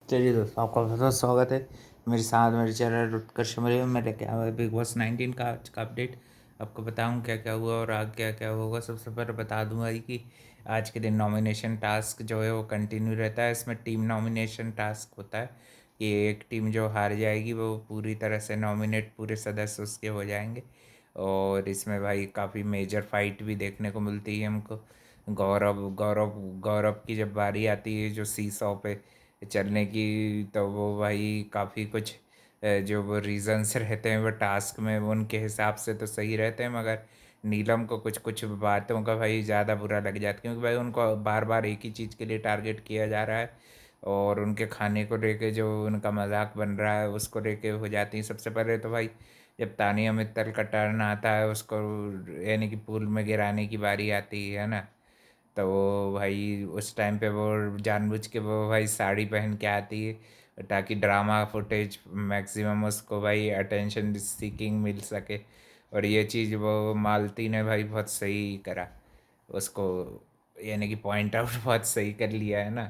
चलिए दोस्तों, आपका बहुत बहुत स्वागत है मेरे साथ मेरे चैनल उत्कर्ष मरे में। लेके आया हुआ बिग बॉस 19 का आज का अपडेट। आपको बताऊं क्या क्या हुआ और आगे क्या क्या होगा। सबसे पहले बता दूंगा ही कि आज के दिन नॉमिनेशन टास्क जो है वो कंटिन्यू रहता है। इसमें टीम नॉमिनेशन टास्क होता है कि एक टीम जो हार जाएगी वो पूरी तरह से नॉमिनेट पूरे सदस्य उसके हो जाएंगे। और इसमें भाई काफ़ी मेजर फाइट भी देखने को मिलती है हमको। गौरव गौरव गौरव की जब बारी आती है जो सी सौ पे चलने की, तो वो भाई काफ़ी कुछ जो वो रीजंस रहते हैं वो टास्क में वो उनके हिसाब से तो सही रहते हैं, मगर नीलम को कुछ कुछ बातों का भाई ज़्यादा बुरा लग जाता है क्योंकि भाई उनको बार बार एक ही चीज़ के लिए टारगेट किया जा रहा है। और उनके खाने को लेके जो उनका मजाक बन रहा है उसको लेके हो जाती है। सबसे पहले तो भाई जब तानिया मित्तल का टर्न आता है उसको यानी कि पूल में गिराने की बारी आती है ना, तो वो भाई उस टाइम पे वो जानबूझ के वो भाई साड़ी पहन के आती है ताकि ड्रामा फुटेज मैक्सिमम उसको भाई अटेंशन सीकिंग मिल सके। और ये चीज़ वो मालती ने भाई बहुत सही करा उसको, यानी कि पॉइंट आउट बहुत सही कर लिया है ना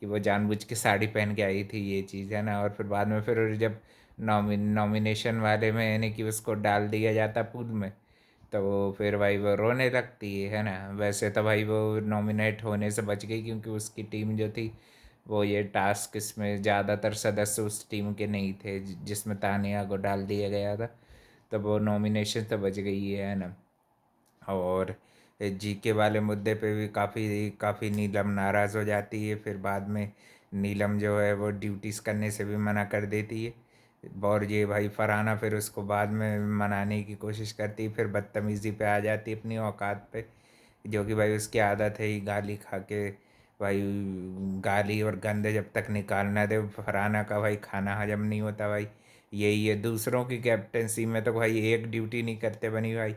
कि वो जानबूझ के साड़ी पहन के आई थी, ये चीज़ है ना। और फिर बाद में फिर जब नॉमिनेशन वाले में यानी कि उसको डाल दिया जाता पूल में, तो वो फिर भाई वो रोने लगती है ना। वैसे तो भाई वो नॉमिनेट होने से बच गई क्योंकि उसकी टीम जो थी वो ये टास्क इसमें ज़्यादातर सदस्य उस टीम के नहीं थे जिसमें तानिया को डाल दिया गया था, तो वो नॉमिनेशन तो बच गई है ना। और जीके वाले मुद्दे पे भी काफ़ी काफ़ी नीलम नाराज़ हो जाती है। फिर बाद में नीलम जो है वो ड्यूटीज़ करने से भी मना कर देती है। और ये भाई फरहाना फिर उसको बाद में मनाने की कोशिश करती है, फिर बदतमीज़ी पे आ जाती है अपनी औकात पे, जो कि भाई उसकी आदत है ही गाली खा के भाई। गाली और गंदे जब तक निकाल ना दे फरहाना का भाई खाना हजम नहीं होता भाई। यही है दूसरों की कैप्टेंसी में तो भाई एक ड्यूटी नहीं करते बनी भाई।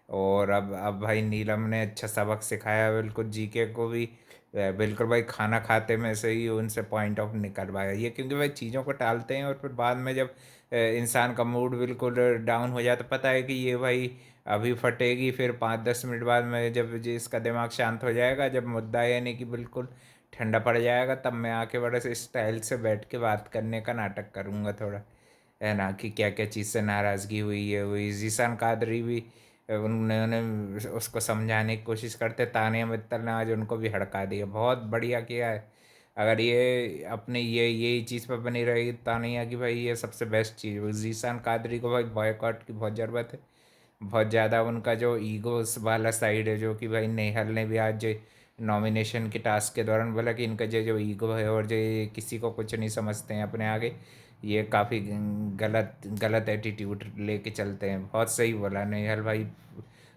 और अब भाई नीलम ने अच्छा सबक सिखाया बिल्कुल जीके को भी। बिल्कुल भाई खाना खाते में से ही उनसे पॉइंट ऑफ निकलवाया ये, क्योंकि भाई चीज़ों को टालते हैं और फिर बाद में जब इंसान का मूड बिल्कुल डाउन हो जाता पता है कि ये भाई अभी फटेगी, फिर 5-10 मिनट बाद में जब इसका दिमाग शांत हो जाएगा, जब मुद्दा यानी कि बिल्कुल ठंडा पड़ जाएगा, तब मैं आके बड़े से स्टाइल से बैठ के बात करने का नाटक करूँगा थोड़ा, है ना, कि क्या क्या चीज़ से नाराज़गी हुई है। हुई जीशान कादरी भी उन्होंने उसको समझाने की कोशिश करते, तानिया मित्तल ने आज उनको भी हड़का दिया, बहुत बढ़िया किया है। अगर ये अपने ये यही चीज़ पर बनी रहेगी तानिया की भाई, ये सबसे बेस्ट चीज़ है। जीशान कादरी को भाई बॉयकॉट की बहुत ज़रूरत है। बहुत ज़्यादा उनका जो ईगोस वाला साइड है, जो कि भाई नेहल ने भी आज नॉमिनेशन के टास्क के दौरान बोला कि इनका जो जो ईगो है और जो ये किसी को कुछ नहीं समझते हैं अपने आगे, ये काफ़ी गलत गलत एटीट्यूड लेके चलते हैं। बहुत सही बोला नेहल भाई,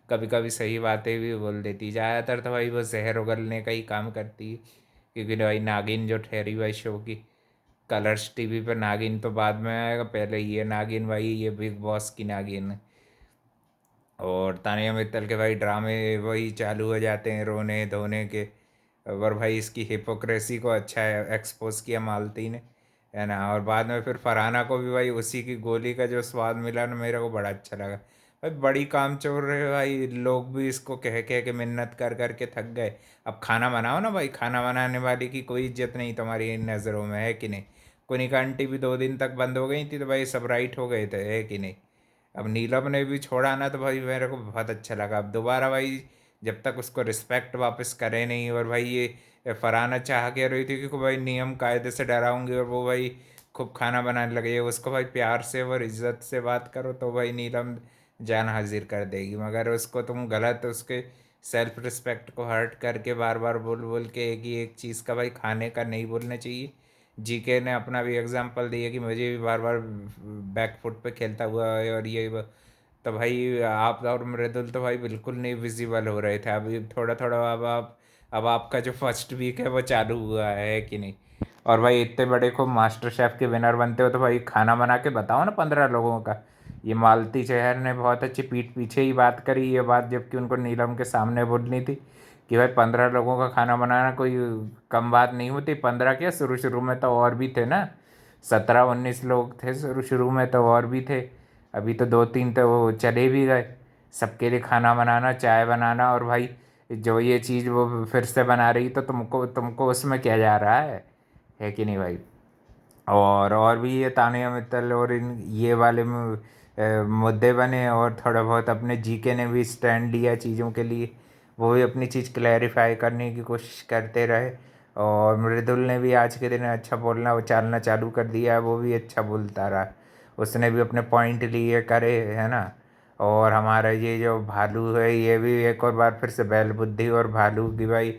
कभी कभी सही बातें भी बोल देती। ज़्यादातर तो भाई वो जहर उगलने का ही काम करती है, क्योंकि भाई नागिन जो ठहरी भाई शो की, कलर्स टीवी पे नागिन तो बाद में आएगा, पहले ये नागिन भाई ये बिग बॉस की नागिन है। और तानिया मित्तल के भाई ड्रामे वही चालू हो जाते हैं रोने धोने के। और भाई इसकी हिपोक्रेसी को अच्छा एक्सपोज किया मालती ने, है ना। और बाद में फिर फरहाना को भी भाई उसी की गोली का जो स्वाद मिला ना, मेरे को बड़ा अच्छा लगा। भाई बड़ी कामचोर रहे भाई, लोग भी इसको कह कह के मिन्नत कर कर के थक गए। अब खाना बनाओ ना भाई, खाना बनाने वाली की कोई इज्जत नहीं तुम्हारी इन नज़रों में, है कि नहीं। कोनिका आंटी भी 2 दिन तक बंद हो गई थी तो भाई सब राइट हो गए थे, है कि नहीं। अब नीलम ने भी छोड़ा ना तो भाई मेरे को बहुत अच्छा लगा। अब दोबारा भाई जब तक उसको रिस्पेक्ट वापस करे नहीं, और भाई ये फरहाना चाह के रही थी कि भाई नियम कायदे से डराऊंगी और वो भाई खूब खाना बनाने लगे, उसको भाई प्यार से और इज्जत से बात करो तो भाई नीलम जान हाजिर कर देगी। मगर उसको तुम गलत उसके सेल्फ रिस्पेक्ट को हर्ट करके बार बार बोल बोल के एक ही एक चीज़ का भाई खाने का नहीं बोलना चाहिए। जीके ने अपना भी एग्जांपल दिया कि मुझे भी बार बार बैक फुट पे खेलता हुआ है और ये तो भाई आप और मृदुल तो भाई बिल्कुल नहीं विजिबल हो रहे थे। अभी थोड़ा थोड़ा अब आपका जो फर्स्ट वीक है वो चालू हुआ है कि नहीं। और भाई इतने बड़े को मास्टर शेफ के विनर बनते हो तो भाई खाना बना के बताओ ना 15 लोगों का। ये मालती चहर ने बहुत अच्छी पीठ पीछे ही बात करी ये बात, जबकि उनको नीलम के सामने बोलनी थी कि भाई 15 लोगों का खाना बनाना कोई कम बात नहीं होती। 15 क्या, शुरू शुरू में तो और भी थे ना, 17-19 लोग थे शुरू शुरू में तो और भी थे। अभी तो 2-3 तो वो चले भी गए। सबके लिए खाना बनाना चाय बनाना, और भाई जो ये चीज़ वो फिर से बना रही तो तुमको तुमको उसमें क्या जा रहा है कि नहीं भाई। और भी ये तानिया मित्तल और इन ये वाले मुद्दे बने, और थोड़ा बहुत अपने जीके ने भी स्टैंड लिया चीज़ों के लिए, वो भी अपनी चीज़ क्लैरिफाई करने की कोशिश करते रहे। और मृदुल ने भी आज के दिन अच्छा बोलना वो चालना चालू कर दिया है, वो भी अच्छा बोलता रहा, उसने भी अपने पॉइंट लिए करे, है ना। और हमारा ये जो भालू है ये भी एक और बार फिर से बैल बुद्धि और भालू की भाई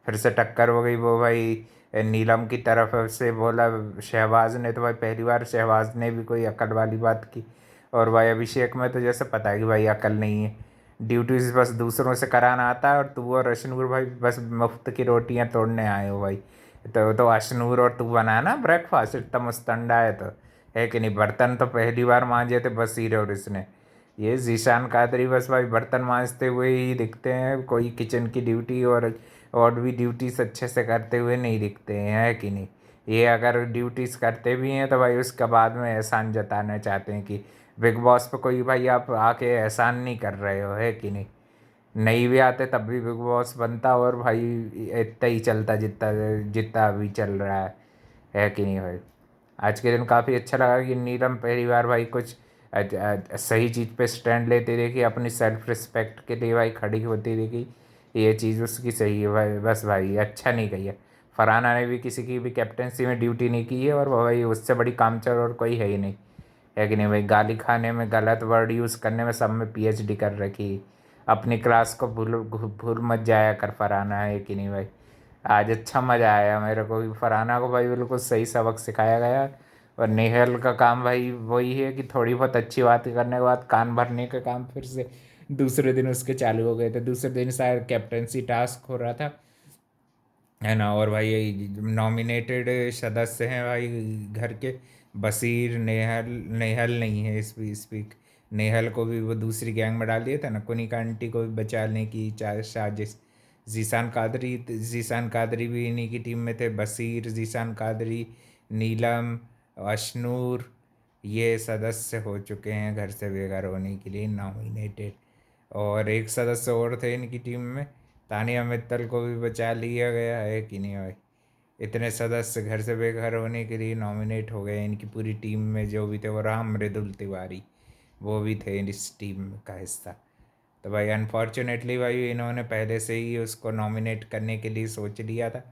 फिर से टक्कर हो गई। वो भाई नीलम की तरफ से बोला शहबाज ने, तो भाई पहली बार शहबाज ने भी कोई अकल वाली बात की। और भाई अभिषेक में तो जैसे पता है कि भाई अकल नहीं है, ड्यूटीज बस दूसरों से कराना आता है, और तू और अशनूर भाई बस मुफ्त की रोटियां तोड़ने आए हो भाई। तो अशनूर और तू बनाना ब्रेकफास्ट, इतना मुस्तंडा है तो, है कि नहीं। बर्तन तो पहली बार मांजे थे बसीर और इसने, ये जीशान कादरी बस भाई बर्तन मांजते हुए ही दिखते हैं, कोई किचन की ड्यूटी और भी ड्यूटीज अच्छे से करते हुए नहीं दिखते हैं, है कि नहीं। ये अगर ड्यूटीज करते भी हैं तो भाई उसके बाद में एहसान जताना चाहते हैं कि बिग बॉस पे कोई भाई आप आके एहसान नहीं कर रहे हो, है कि नहीं। नहीं भी आते तब भी बिग बॉस बनता, और भाई इतना ही चलता जितना जितना अभी चल रहा है कि नहीं भाई। आज के दिन काफ़ी अच्छा लगा कि नीलम पहली बार भाई कुछ सही चीज़ पे स्टैंड लेती देखी, अपनी सेल्फ रिस्पेक्ट के लिए भाई खड़ी होती देखी। ये चीज़ उसकी सही है भाई, बस भाई अच्छा नहीं कही है। फरहाना ने भी किसी की भी कैप्टेंसी में ड्यूटी नहीं की है, और वो भाई उससे बड़ी कामचोर और कोई है ही नहीं, है कि नहीं भाई। गाली खाने में, गलत वर्ड यूज़ करने में सब में पीएचडी कर रखी। अपनी क्लास को भूल भूल मत जाया कर फरहाना, है कि नहीं भाई। आज अच्छा मज़ा आया मेरे को भी, फरहाना को भाई बिल्कुल सही सबक सिखाया गया। और नेहल का काम भाई वही है कि थोड़ी बहुत अच्छी बात करने के बाद कान भरने का काम फिर से दूसरे दिन उसके चालू हो गए थे। दूसरे दिन शायद कैप्टेंसी टास्क हो रहा था, है ना। और भाई ये नॉमिनेटेड सदस्य हैं भाई घर के, बसीर, नेहल, नेहल नहीं है स्पीक, नेहल को भी वो दूसरी गैंग में डाल दिया था ना, कुनिका आंटी को भी बचाने की साजिश। जीशान कादरी भी इन्हीं की टीम में थे, बसीर, जीशान कादरी, नीलम, अशनूर, ये सदस्य हो चुके हैं घर से बेघर होने के लिए नॉमिनेटेड। और एक सदस्य और थे इनकी टीम में, तानिया मित्तल को भी बचा लिया गया है कि नहीं भाई। इतने सदस्य घर से बेघर होने के लिए नॉमिनेट हो गए इनकी पूरी टीम में, जो भी थे। वो राम मृदुल तिवारी वो भी थे इस टीम का हिस्सा। तो भाई अनफॉर्चुनेटली भाई इन्होंने पहले से ही उसको नॉमिनेट करने के लिए सोच लिया था।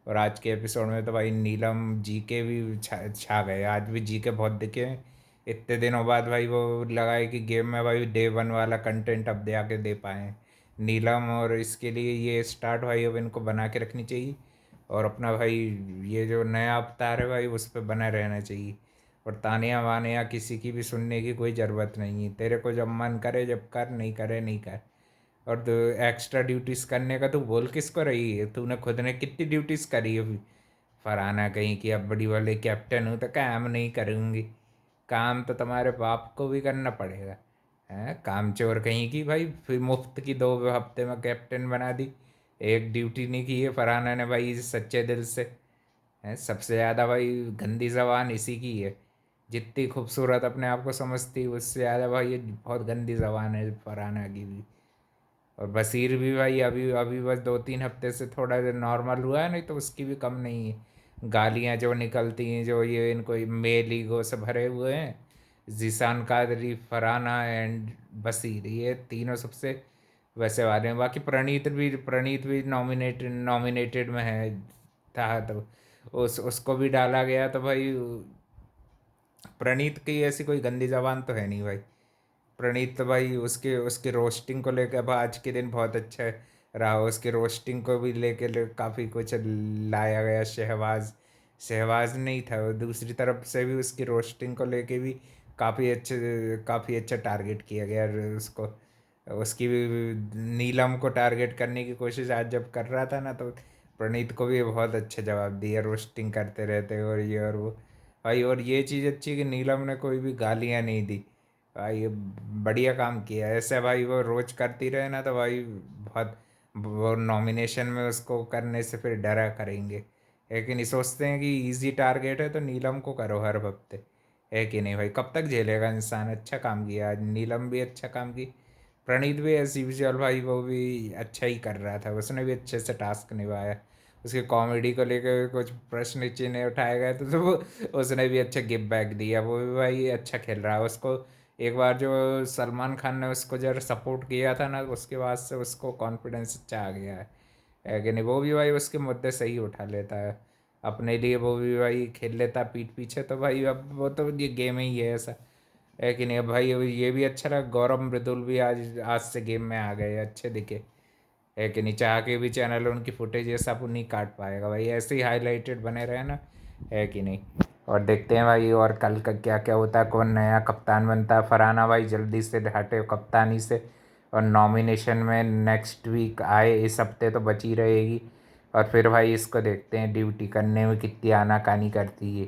और आज के एपिसोड में तो भाई नीलम जी के भी छा गए, आज भी जी के बहुत दिखे हैं। इतने दिनों बाद भाई वो लगाए कि गेम में भाई डे 1 वाला कंटेंट अब दे आके दे पाए नीलम। और इसके लिए ये स्टार्ट भाई अब इनको बना के रखनी चाहिए, और अपना भाई ये जो नया अवतार है भाई उस पर बना रहना चाहिए। और तानिया वानिया किसी की भी सुनने की कोई ज़रूरत नहीं है, तेरे को जब मन करे जब कर, नहीं करे नहीं कर। और तो एक्स्ट्रा ड्यूटीज़ करने का तू बोल किसको रही है, तूने खुद ने कितनी ड्यूटीज़ करी अभी। फरहाना कहीं कि अब बड़ी वाले कैप्टन हूँ तो काम नहीं करूँगी, काम तो तुम्हारे बाप को भी करना पड़ेगा। हैं काम चोर कहीं की भाई, फिर मुफ्त की 2 हफ्ते में कैप्टन बना दी, एक ड्यूटी नहीं की है फरहाना ने भाई सच्चे दिल से। हैं सबसे ज़्यादा भाई गंदी जबान इसी की है, जितनी खूबसूरत अपने आप को समझती उससे ज़्यादा भाई ये बहुत गंदी जबान है फरहाना की भी। और बसीर भी भाई अभी अभी बस 2-3 हफ्ते से थोड़ा नॉर्मल हुआ है, नहीं तो उसकी भी कम नहीं है। गालियाँ जो निकलती हैं, जो ये इनको मेल ईगो से भरे हुए हैं, जीशान कादरी, फरहाना एंड बसीर, ये तीनों सबसे वैसे वाले हैं। बाकी प्रणीत भी नॉमिनेटेड नॉमिनेटेड में है था, तो उसको भी डाला गया। तो भाई प्रणीत की ऐसी कोई गंदी जबान तो है नहीं भाई। प्रणीत तो भाई उसके उसके रोस्टिंग को लेकर अब आज के दिन बहुत अच्छा रहा, उसके रोस्टिंग को भी लेके काफ़ी कुछ लाया गया। शहबाज शहबाज नहीं था वो, दूसरी तरफ से भी उसकी रोस्टिंग को लेके भी काफ़ी अच्छा टारगेट किया गया उसको। उसकी भी नीलम को टारगेट करने की कोशिश आज जब कर रहा था ना, तो प्रणीत को भी बहुत अच्छा जवाब दिया, रोस्टिंग करते रहते और ये और वो भाई। और ये चीज़ अच्छी कि नीलम ने कोई भी गालियाँ नहीं दी भाई, ये बढ़िया काम किया है। ऐसे भाई वो रोज करती रहे ना तो भाई बहुत, वो नॉमिनेशन में उसको करने से फिर डरा करेंगे, है कि नहीं। सोचते हैं कि इजी टारगेट है तो नीलम को करो हर हफ्ते, है कि नहीं भाई। कब तक झेलेगा इंसान। अच्छा काम किया आज, नीलम भी अच्छा काम की, प्रणीत भी एज यूजल भाई वो भी अच्छा ही कर रहा था, उसने भी अच्छे से टास्क निभाया। उसके कॉमेडी को लेकर कुछ प्रश्न चिन्ह उठाए गए तो वो उसने भी अच्छा गिव बैक दिया, वो भी भाई अच्छा खेल रहा है। उसको एक बार जो सलमान खान ने उसको जरा सपोर्ट किया था ना, उसके बाद से उसको कॉन्फिडेंस अच्छा आ गया है कि नहीं। वो भी भाई उसके मुद्दे सही उठा लेता है अपने लिए, वो भी भाई खेल लेता है पीठ पीछे। तो भाई अब वो तो ये गेम ही है ऐसा, है कि नहीं। अब भाई ये भी अच्छा लगा, गौरव मृदुल भी आज आज से गेम में आ गए, अच्छे दिखे, है कि नहीं। चाह के भी चैनल उनकी फुटेज ये सब नहीं काट पाएगा भाई, ऐसे ही हाईलाइटेड बने रहे ना, है कि नहीं। और देखते हैं भाई और कल का क्या क्या होता है, कौन नया कप्तान बनता है। फरहाना भाई जल्दी से हटे कप्तानी से, और नॉमिनेशन में नेक्स्ट वीक आए, इस हफ्ते तो बची रहेगी। और फिर भाई इसको देखते हैं ड्यूटी करने में कितनी आनाकानी करती है।